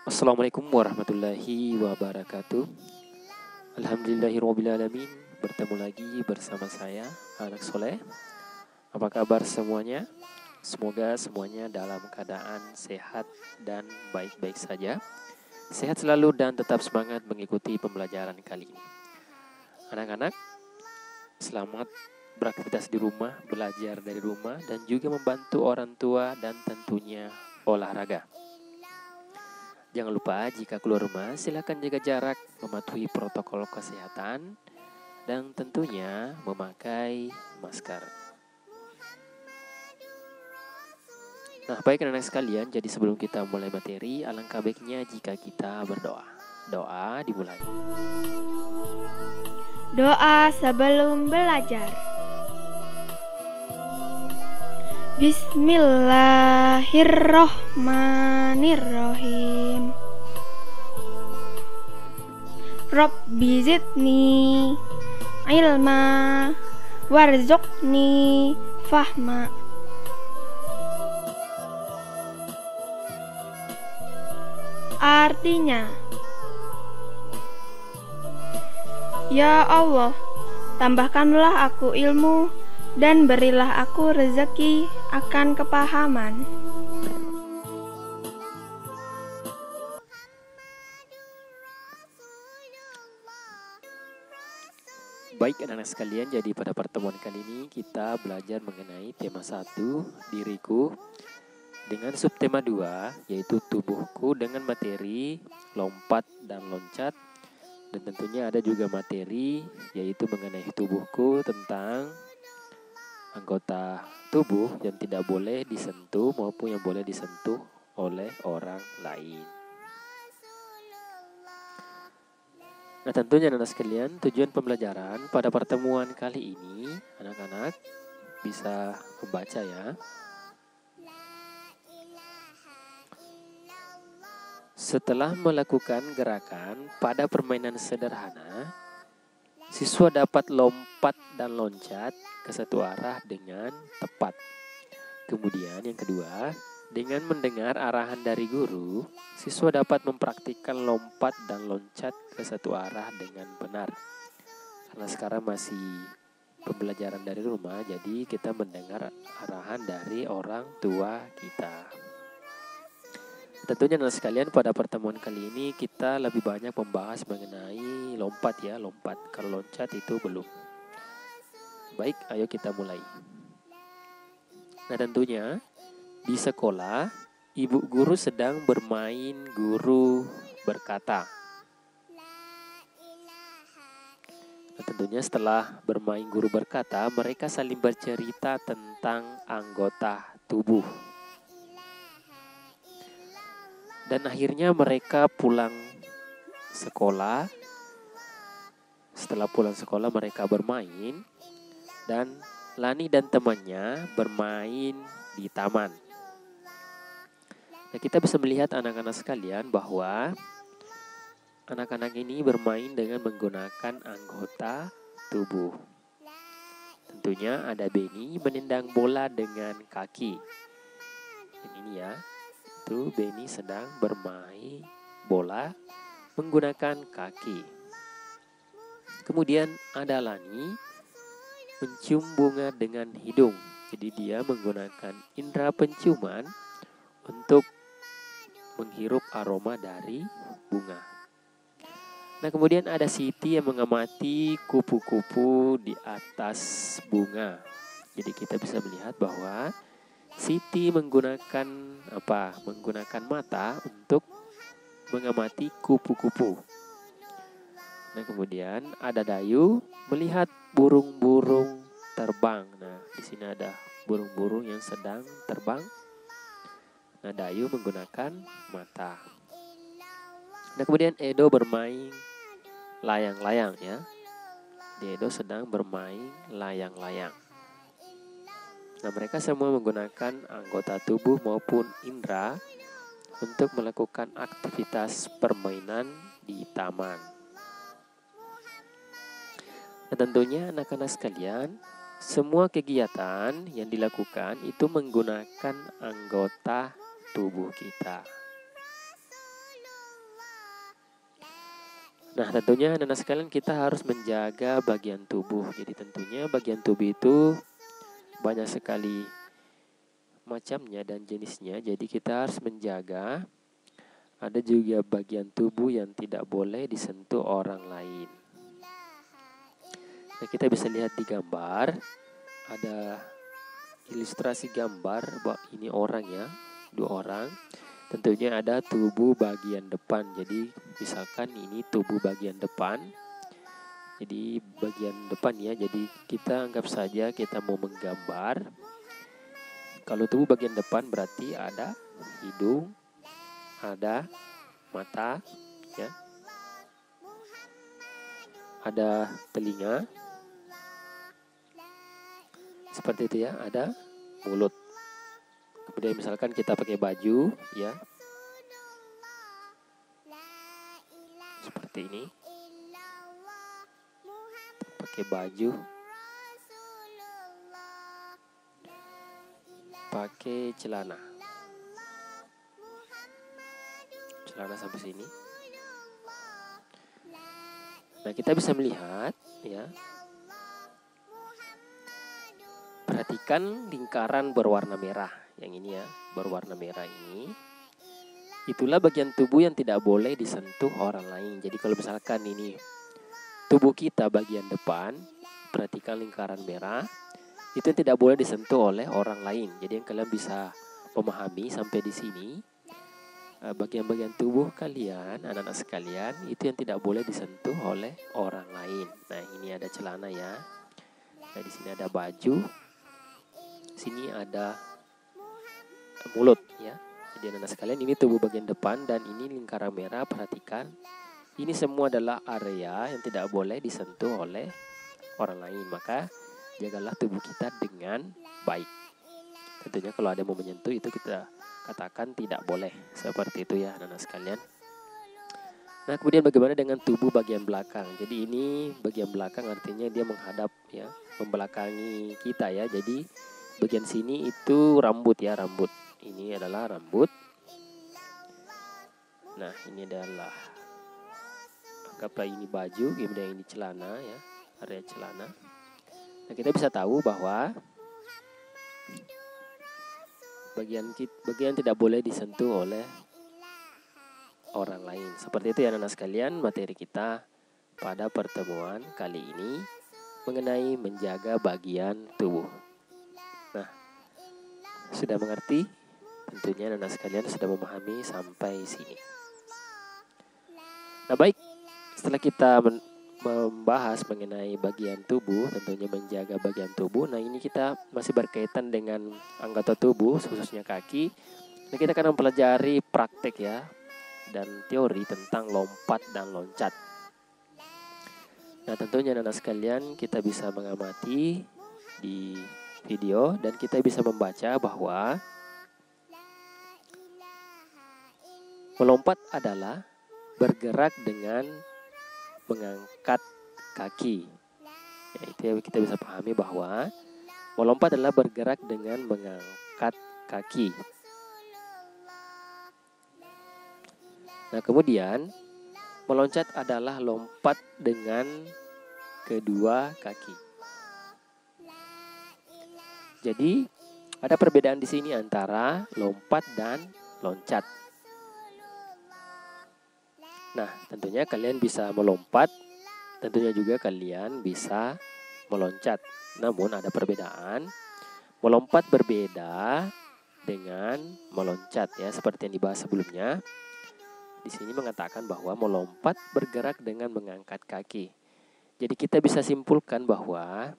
Assalamualaikum warahmatullahi wabarakatuh. Alhamdulillahirrabbilalamin. Bertemu lagi bersama saya, Anak Soleh. Apa kabar semuanya? Semoga semuanya dalam keadaan sehat dan baik-baik saja. Sehat selalu dan tetap semangat mengikuti pembelajaran kali ini. Anak-anak, selamat beraktivitas di rumah, belajar dari rumah, dan juga membantu orang tua dan tentunya olahraga. Jangan lupa jika keluar rumah silakan jaga jarak, mematuhi protokol kesehatan, dan tentunya memakai masker. Nah, baik anak-anak sekalian, jadi sebelum kita mulai materi, alangkah baiknya jika kita berdoa. Doa dimulai. Doa sebelum belajar. Bismillahirrohmanirrohim. Rabbi zidni ilma warzuqni fahma. Artinya, ya Allah, tambahkanlah aku ilmu dan berilah aku rezeki akan kepahaman. Baik anak-anak sekalian, jadi pada pertemuan kali ini kita belajar mengenai tema 1, diriku, dengan subtema 2, yaitu tubuhku, dengan materi lompat dan loncat. Dan tentunya ada juga materi yaitu mengenai tubuhku, tentang anggota tubuh yang tidak boleh disentuh maupun yang boleh disentuh oleh orang lain. Nah, tentunya anak-anak sekalian, tujuan pembelajaran pada pertemuan kali ini, anak-anak bisa membaca ya. Setelah melakukan gerakan pada permainan sederhana, siswa dapat lompat dan loncat ke satu arah dengan tepat. Kemudian yang kedua, dengan mendengar arahan dari guru, siswa dapat mempraktikkan lompat dan loncat ke satu arah dengan benar. Karena sekarang masih pembelajaran dari rumah, jadi kita mendengar arahan dari orang tua kita. Tentunya anak sekalian, pada pertemuan kali ini kita lebih banyak membahas mengenai lompat ya, lompat. Kalau loncat itu belum. Baik, ayo kita mulai. Nah, tentunya di sekolah, ibu guru sedang bermain, guru berkata. Nah, tentunya setelah bermain guru berkata, mereka saling bercerita tentang anggota tubuh. Dan akhirnya mereka pulang sekolah. Setelah pulang sekolah mereka bermain, dan Lani dan temannya bermain di taman. Nah, kita bisa melihat anak-anak sekalian bahwa anak-anak ini bermain dengan menggunakan anggota tubuh. Tentunya ada Benny menendang bola dengan kaki. Dan ini ya, itu Benny sedang bermain bola menggunakan kaki. Kemudian ada Lani mencium bunga dengan hidung. Jadi dia menggunakan indera penciuman untuk menghirup aroma dari bunga. Nah, kemudian ada Siti yang mengamati kupu-kupu di atas bunga. Jadi kita bisa melihat bahwa Siti menggunakan menggunakan mata untuk mengamati kupu-kupu. Nah, kemudian ada Dayu melihat burung-burung terbang. Nah, di sini ada burung-burung yang sedang terbang. Nah, Dayu menggunakan mata. Nah, kemudian Edo bermain layang-layang ya. Edo sedang bermain layang-layang. Nah, mereka semua menggunakan anggota tubuh maupun indera untuk melakukan aktivitas permainan di taman. Nah, tentunya anak-anak sekalian, semua kegiatan yang dilakukan itu menggunakan anggota tubuh kita. Nah, tentunya anak-anak sekalian kita harus menjaga bagian tubuh. Jadi tentunya bagian tubuh itu banyak sekali macamnya dan jenisnya. Jadi kita harus menjaga. Ada juga bagian tubuh yang tidak boleh disentuh orang lain. Nah, kita bisa lihat di gambar. Ada ilustrasi gambar bahwa ini orang ya, 2 orang. Tentunya ada tubuh bagian depan. Jadi misalkan ini tubuh bagian depan. Jadi bagian depan ya. Jadi kita anggap saja kita mau menggambar. Kalau tubuh bagian depan berarti ada hidung, ada mata, ya. Ada telinga. Seperti itu ya, ada mulut. Kemudian misalkan kita pakai baju, ya. Seperti ini. Pakai baju. Pakai celana. Celana sampai sini. Nah, kita bisa melihat, ya. Perhatikan lingkaran berwarna merah. Yang ini ya, berwarna merah ini. Itulah bagian tubuh yang tidak boleh disentuh orang lain. Jadi kalau misalkan ini tubuh kita bagian depan, perhatikan lingkaran merah. Itu yang tidak boleh disentuh oleh orang lain. Jadi yang kalian bisa memahami sampai di sini. Bagian-bagian tubuh kalian, anak-anak sekalian, itu yang tidak boleh disentuh oleh orang lain. Nah, ini ada celana ya. Nah, di sini ada baju. Sini ada mulut ya. Jadi anak-anak sekalian, ini tubuh bagian depan dan ini lingkaran merah. Perhatikan, ini semua adalah area yang tidak boleh disentuh oleh orang lain. Maka jagalah tubuh kita dengan baik. Tentunya kalau ada yang mau menyentuh itu kita katakan tidak boleh. Seperti itu ya anak-anak sekalian. Nah, kemudian bagaimana dengan tubuh bagian belakang? Jadi ini bagian belakang artinya dia menghadap ya, membelakangi kita ya. Jadi bagian sini itu rambut ya, rambut. Ini adalah rambut. Nah, ini adalah, anggaplah ini baju, kemudian ini celana ya, area celana. Nah, kita bisa tahu bahwa bagian tidak boleh disentuh oleh orang lain. Seperti itu ya anak-anak sekalian, materi kita pada pertemuan kali ini mengenai menjaga bagian tubuh. Nah, sudah mengerti? Tentunya anak-anak sekalian sudah memahami sampai sini. Nah, baik, setelah kita membahas mengenai bagian tubuh, tentunya menjaga bagian tubuh. Nah, ini kita masih berkaitan dengan anggota tubuh, khususnya kaki. Nah, kita akan mempelajari praktek ya, dan teori tentang lompat dan loncat. Nah, tentunya anak-anak sekalian, kita bisa mengamati di video dan kita bisa membaca bahwa melompat adalah bergerak dengan mengangkat kaki. Ya, itu kita bisa pahami bahwa melompat adalah bergerak dengan mengangkat kaki. Nah, kemudian meloncat adalah lompat dengan kedua kaki. Jadi ada perbedaan di sini antara lompat dan loncat. Nah, tentunya kalian bisa melompat, tentunya juga kalian bisa meloncat. Namun ada perbedaan. Melompat berbeda dengan meloncat ya, seperti yang dibahas sebelumnya. Di sini mengatakan bahwa melompat bergerak dengan mengangkat kaki. Jadi kita bisa simpulkan bahwa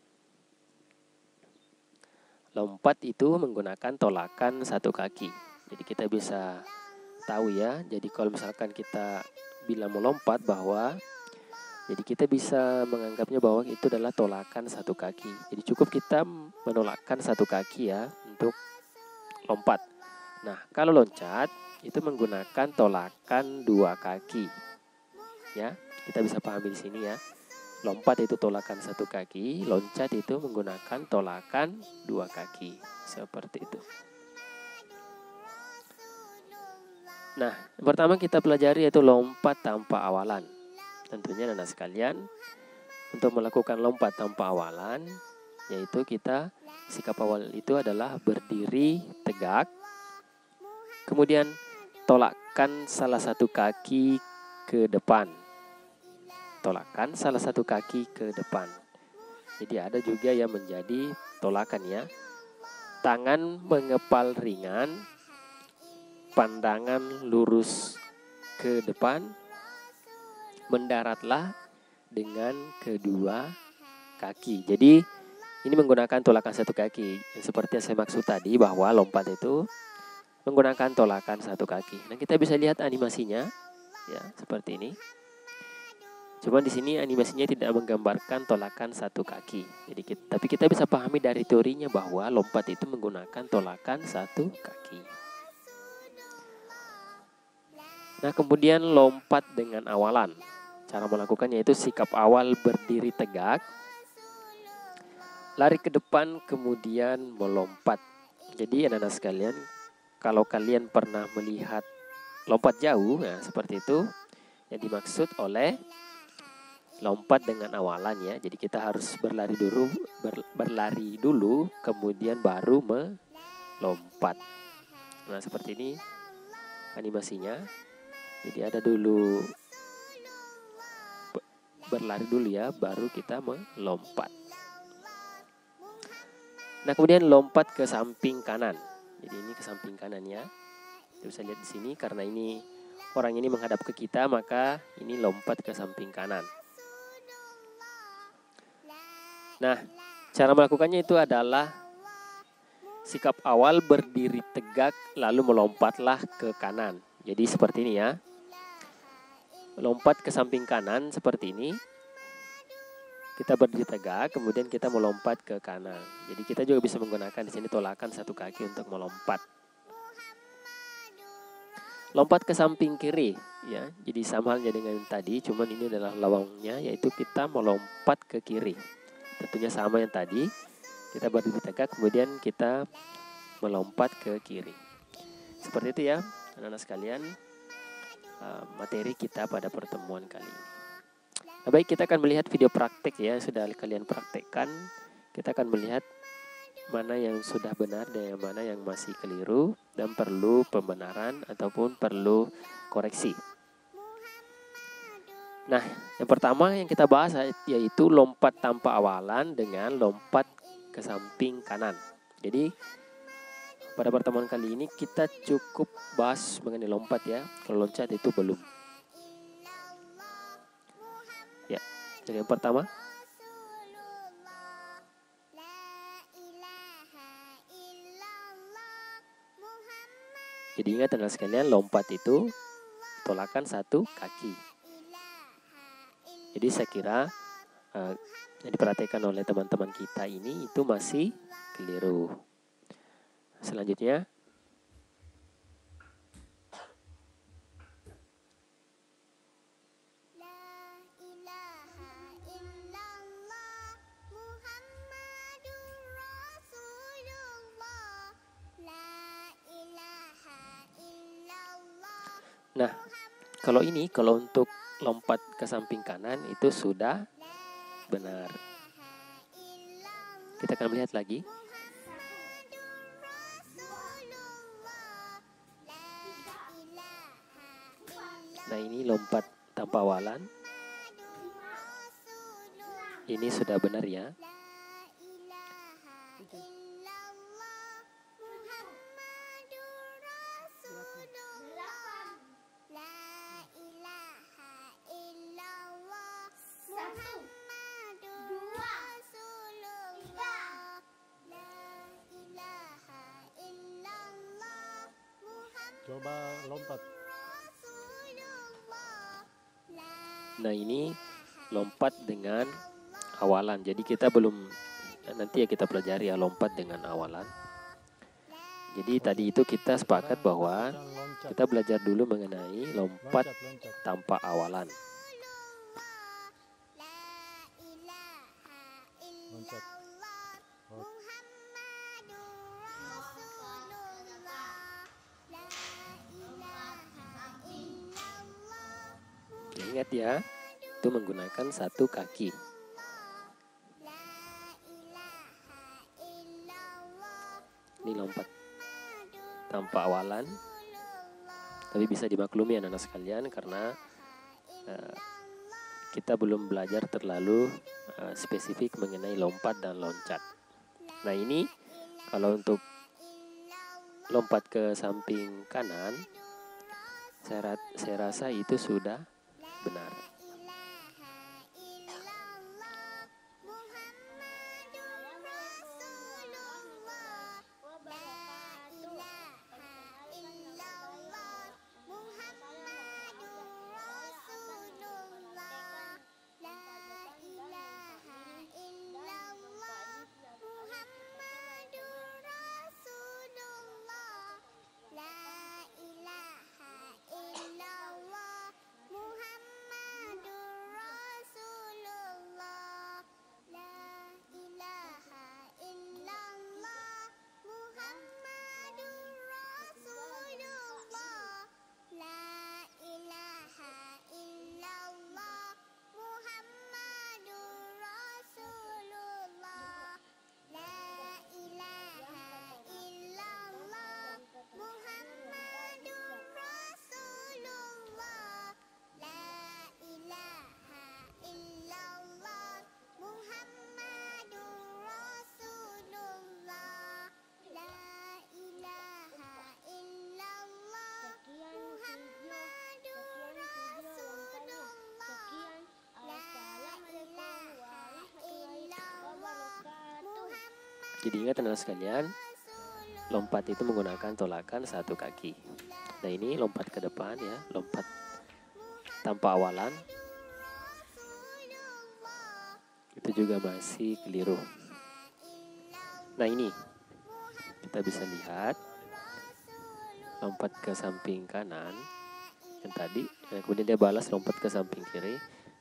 lompat itu menggunakan tolakan satu kaki. Jadi kita bisa tahu ya. Jadi kalau misalkan kita bila melompat bahwa, jadi kita bisa menganggapnya bahwa itu adalah tolakan satu kaki. Jadi cukup kita menolakkan satu kaki ya untuk lompat. Nah, kalau loncat itu menggunakan tolakan dua kaki. Ya, kita bisa pahami di sini ya. Lompat itu tolakan satu kaki, loncat itu menggunakan tolakan dua kaki. Seperti itu. Nah, yang pertama kita pelajari yaitu lompat tanpa awalan. tentunya anak sekalian, untuk melakukan lompat tanpa awalan, yaitu kita sikap awal itu adalah berdiri tegak, kemudian tolakkan salah satu kaki ke depan. Tolakkan salah satu kaki ke depan. Jadi ada juga yang menjadi tolakan ya. Tangan mengepal ringan, pandangan lurus ke depan, mendaratlah dengan kedua kaki. Jadi ini menggunakan tolakan satu kaki. Seperti yang saya maksud tadi bahwa lompat itu menggunakan tolakan satu kaki. Nah, kita bisa lihat animasinya ya, seperti ini. Cuma di sini animasinya tidak menggambarkan tolakan satu kaki. Jadi tapi kita bisa pahami dari teorinya bahwa lompat itu menggunakan tolakan satu kaki. Nah, kemudian lompat dengan awalan. Cara melakukannya itu sikap awal berdiri tegak, lari ke depan, kemudian melompat. Jadi anak-anak sekalian, kalau kalian pernah melihat lompat jauh, nah seperti itu yang dimaksud oleh lompat dengan awalan ya. Jadi kita harus berlari dulu, kemudian baru melompat. Nah, seperti ini animasinya. Jadi ada dulu berlari dulu ya, baru kita melompat. Nah, kemudian lompat ke samping kanan. Jadi ini ke samping kanan ya. Kita bisa lihat di sini karena ini orang ini menghadap ke kita, maka ini lompat ke samping kanan. Nah, cara melakukannya itu adalah sikap awal berdiri tegak lalu melompatlah ke kanan. Jadi seperti ini ya. Lompat ke samping kanan seperti ini. Kita berdiri tegak, kemudian kita melompat ke kanan. Jadi kita juga bisa menggunakan di sini tolakan satu kaki untuk melompat. Lompat ke samping kiri ya. Jadi sama halnya dengan tadi, cuman ini adalah lawangnya, yaitu kita melompat ke kiri. Tentunya sama yang tadi, kita berdiri tegak, kemudian kita melompat ke kiri. Seperti itu ya, anak-anak sekalian, materi kita pada pertemuan kali ini. Nah, baik, kita akan melihat video praktek ya, sudah kalian praktekkan. Kita akan melihat mana yang sudah benar dan yang mana yang masih keliru dan perlu pembenaran ataupun perlu koreksi. Nah, yang pertama yang kita bahas yaitu lompat tanpa awalan dengan lompat ke samping kanan. Jadi pada pertemuan kali ini kita cukup bahas mengenai lompat ya. Kalau loncat itu belum. Ya, jadi yang pertama. Jadi ingat teman sekalian, lompat itu tolakan satu kaki. Jadi saya kira yang diperhatikan oleh teman-teman kita ini itu masih keliru. Selanjutnya, nah, kalau untuk lompat ke samping kanan itu sudah benar. Kita akan melihat lagi. Nah, ini lompat tanpa awalan. Ini sudah benar ya. Coba lompat. Nah, ini lompat dengan awalan. Jadi kita belum, nanti ya kita pelajari ya lompat dengan awalan. Jadi tadi itu kita sepakat bahwa kita belajar dulu mengenai lompat tanpa awalan. Loncat. Ingat ya, itu menggunakan satu kaki. Ini lompat tanpa awalan, tapi bisa dimaklumi anak-anak sekalian karena kita belum belajar terlalu spesifik mengenai lompat dan loncat. Nah ini kalau untuk lompat ke samping kanan, saya rasa itu sudah benar. Jadi ingat anak sekalian, lompat itu menggunakan tolakan satu kaki. Nah ini lompat ke depan ya, lompat tanpa awalan. Itu juga masih keliru. Nah ini kita bisa lihat lompat ke samping kanan yang tadi, kemudian dia balas lompat ke samping kiri.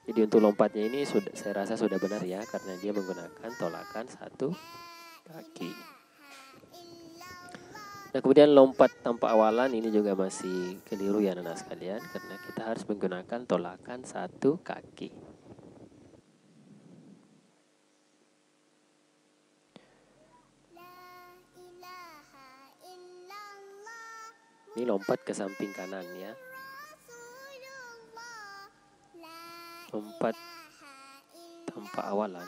Jadi untuk lompatnya ini saya rasa sudah benar ya, karena dia menggunakan tolakan satu kaki. Nah kemudian lompat tanpa awalan ini juga masih keliru ya anak-anak sekalian, karena kita harus menggunakan tolakan satu kaki. Ini lompat ke samping kanan ya. Lompat tanpa awalan.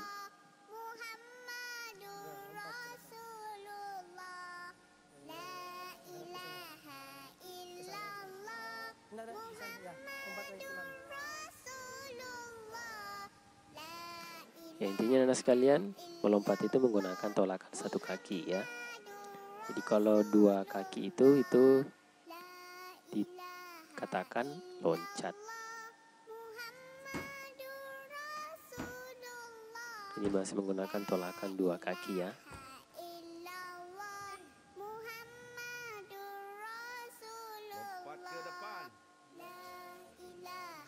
Ya intinya anak sekalian, melompat itu menggunakan tolakan satu kaki ya. Jadi kalau dua kaki itu dikatakan loncat. Ini masih menggunakan tolakan dua kaki ya. Lompat ke depan,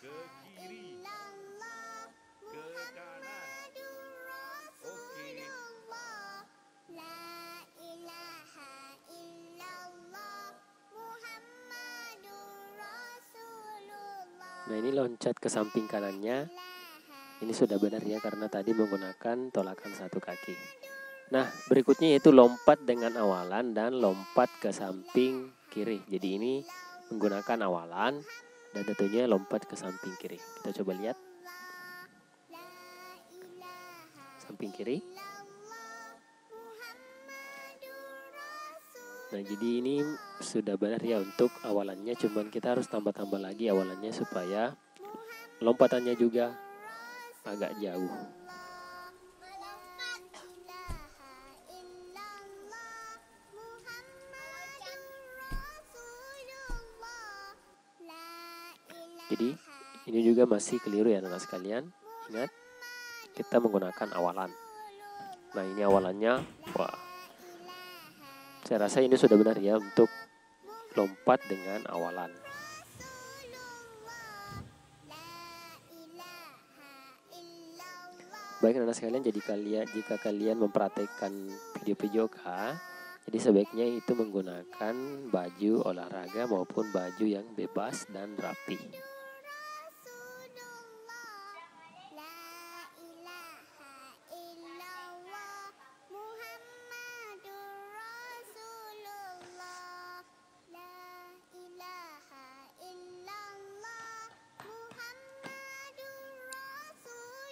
ke kiri, ke kanan. Oke. Nah ini loncat ke samping kanannya. Ini sudah benar ya, karena tadi menggunakan tolakan satu kaki. Nah berikutnya yaitu lompat dengan awalan dan lompat ke samping kiri. Jadi ini menggunakan awalan dan tentunya lompat ke samping kiri. Kita coba lihat. Samping kiri. Nah jadi ini sudah benar ya untuk awalannya, cuman kita harus tambah-tambah lagi awalannya supaya lompatannya juga agak jauh. Jadi ini juga masih keliru ya anak-anak sekalian. Ingat, kita menggunakan awalan. Nah ini awalannya, wah, saya rasa ini sudah benar ya untuk lompat dengan awalan. Baik anak-anak sekalian, jadi jika kalian memperhatikan video-video jadi sebaiknya itu menggunakan baju olahraga maupun baju yang bebas dan rapi.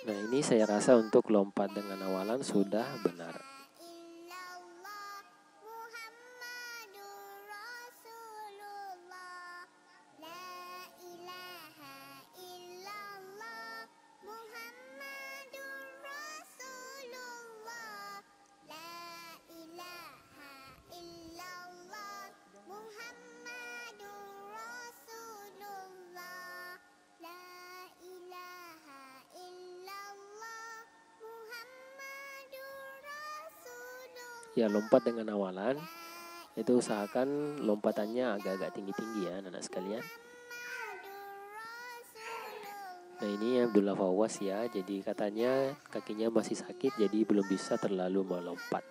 Nah, ini saya rasa untuk lompat dengan awalan sudah benar. Ya, lompat dengan awalan itu usahakan lompatannya agak-agak tinggi-tinggi ya anak-anak sekalian. Nah, ini Abdullah Fawwas ya, jadi katanya kakinya masih sakit jadi belum bisa terlalu melompat.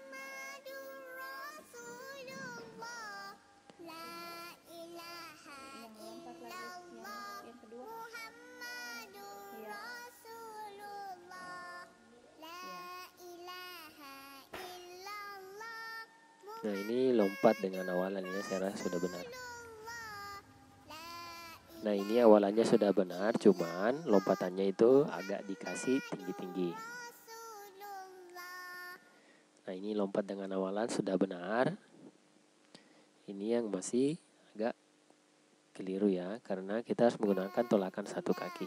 Nah, ini lompat dengan awalan ya, saya rasa sudah benar. Nah, ini awalannya sudah benar, cuman lompatannya itu agak dikasih tinggi-tinggi. Nah, ini lompat dengan awalan sudah benar. Ini yang masih agak keliru ya, karena kita harus menggunakan tolakan satu kaki.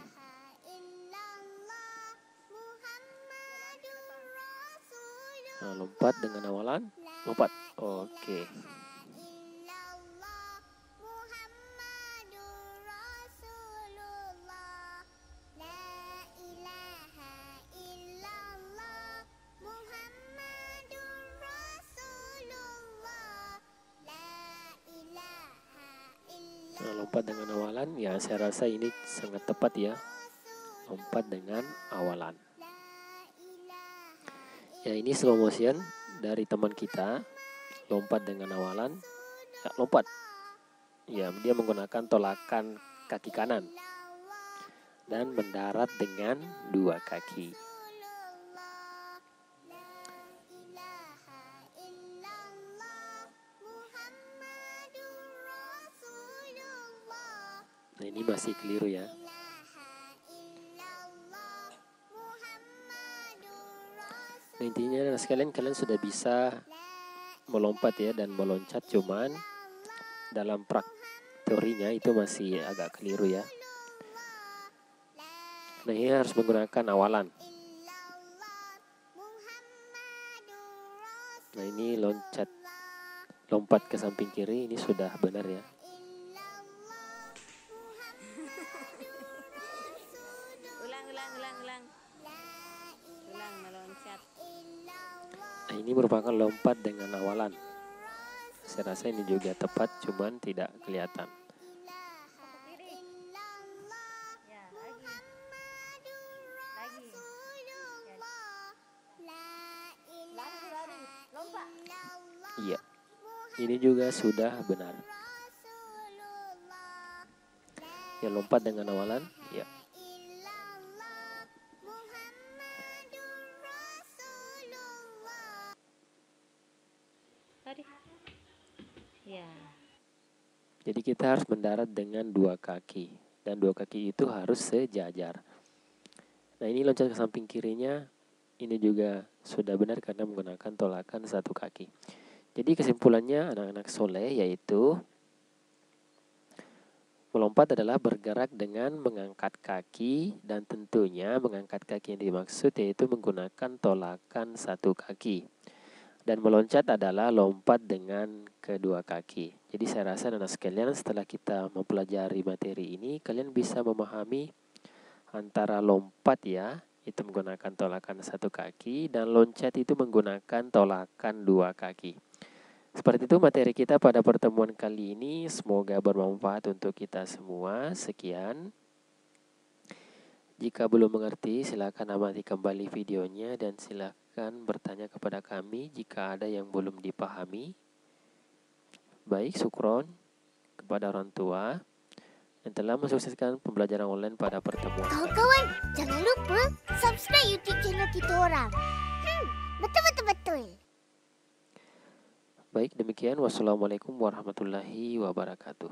Nah, lompat dengan awalan, lompat. Oke. Nah, lompat dengan awalan, ya saya rasa ini sangat tepat ya. Lompat dengan awalan. Ya, ini slow motion dari teman kita. Lompat dengan awalan. Ya, lompat. Ya, dia menggunakan tolakan kaki kanan. Dan mendarat dengan dua kaki. Nah, ini masih keliru ya. Nah, intinya sekalian kalian sudah bisa melompat ya dan meloncat, cuman dalam teorinya itu masih agak keliru ya. Nah, ini harus menggunakan awalan. Nah, ini lompat ke samping kiri, ini sudah benar ya. Ulang meloncat. Nah, ini merupakan lompat dengan awalan. Saya rasa ini juga tepat, cuman tidak kelihatan. Ya, lagi. Lari. Lompat. Iya. Ini juga sudah benar. Ya, lompat dengan awalan. Ya. Tadi. Ya. Jadi kita harus mendarat dengan dua kaki. Dan dua kaki itu harus sejajar. Nah, ini loncat ke samping kirinya. Ini juga sudah benar karena menggunakan tolakan satu kaki. Jadi kesimpulannya anak-anak soleh yaitu melompat adalah bergerak dengan mengangkat kaki, dan tentunya mengangkat kaki yang dimaksud yaitu menggunakan tolakan satu kaki. Dan meloncat adalah lompat dengan kedua kaki. Jadi saya rasa anak-anak sekalian setelah kita mempelajari materi ini, kalian bisa memahami antara lompat ya, itu menggunakan tolakan satu kaki, dan loncat itu menggunakan tolakan dua kaki. Seperti itu materi kita pada pertemuan kali ini. Semoga bermanfaat untuk kita semua. Sekian. Jika belum mengerti, silakan amati kembali videonya dan silakan bertanya kepada kami jika ada yang belum dipahami. Baik, syukron kepada orang tua yang telah mensukseskan pembelajaran online pada pertemuan. Kawan-kawan, jangan lupa subscribe YouTube channel kita orang. Betul. Baik, demikian. Wassalamualaikum warahmatullahi wabarakatuh.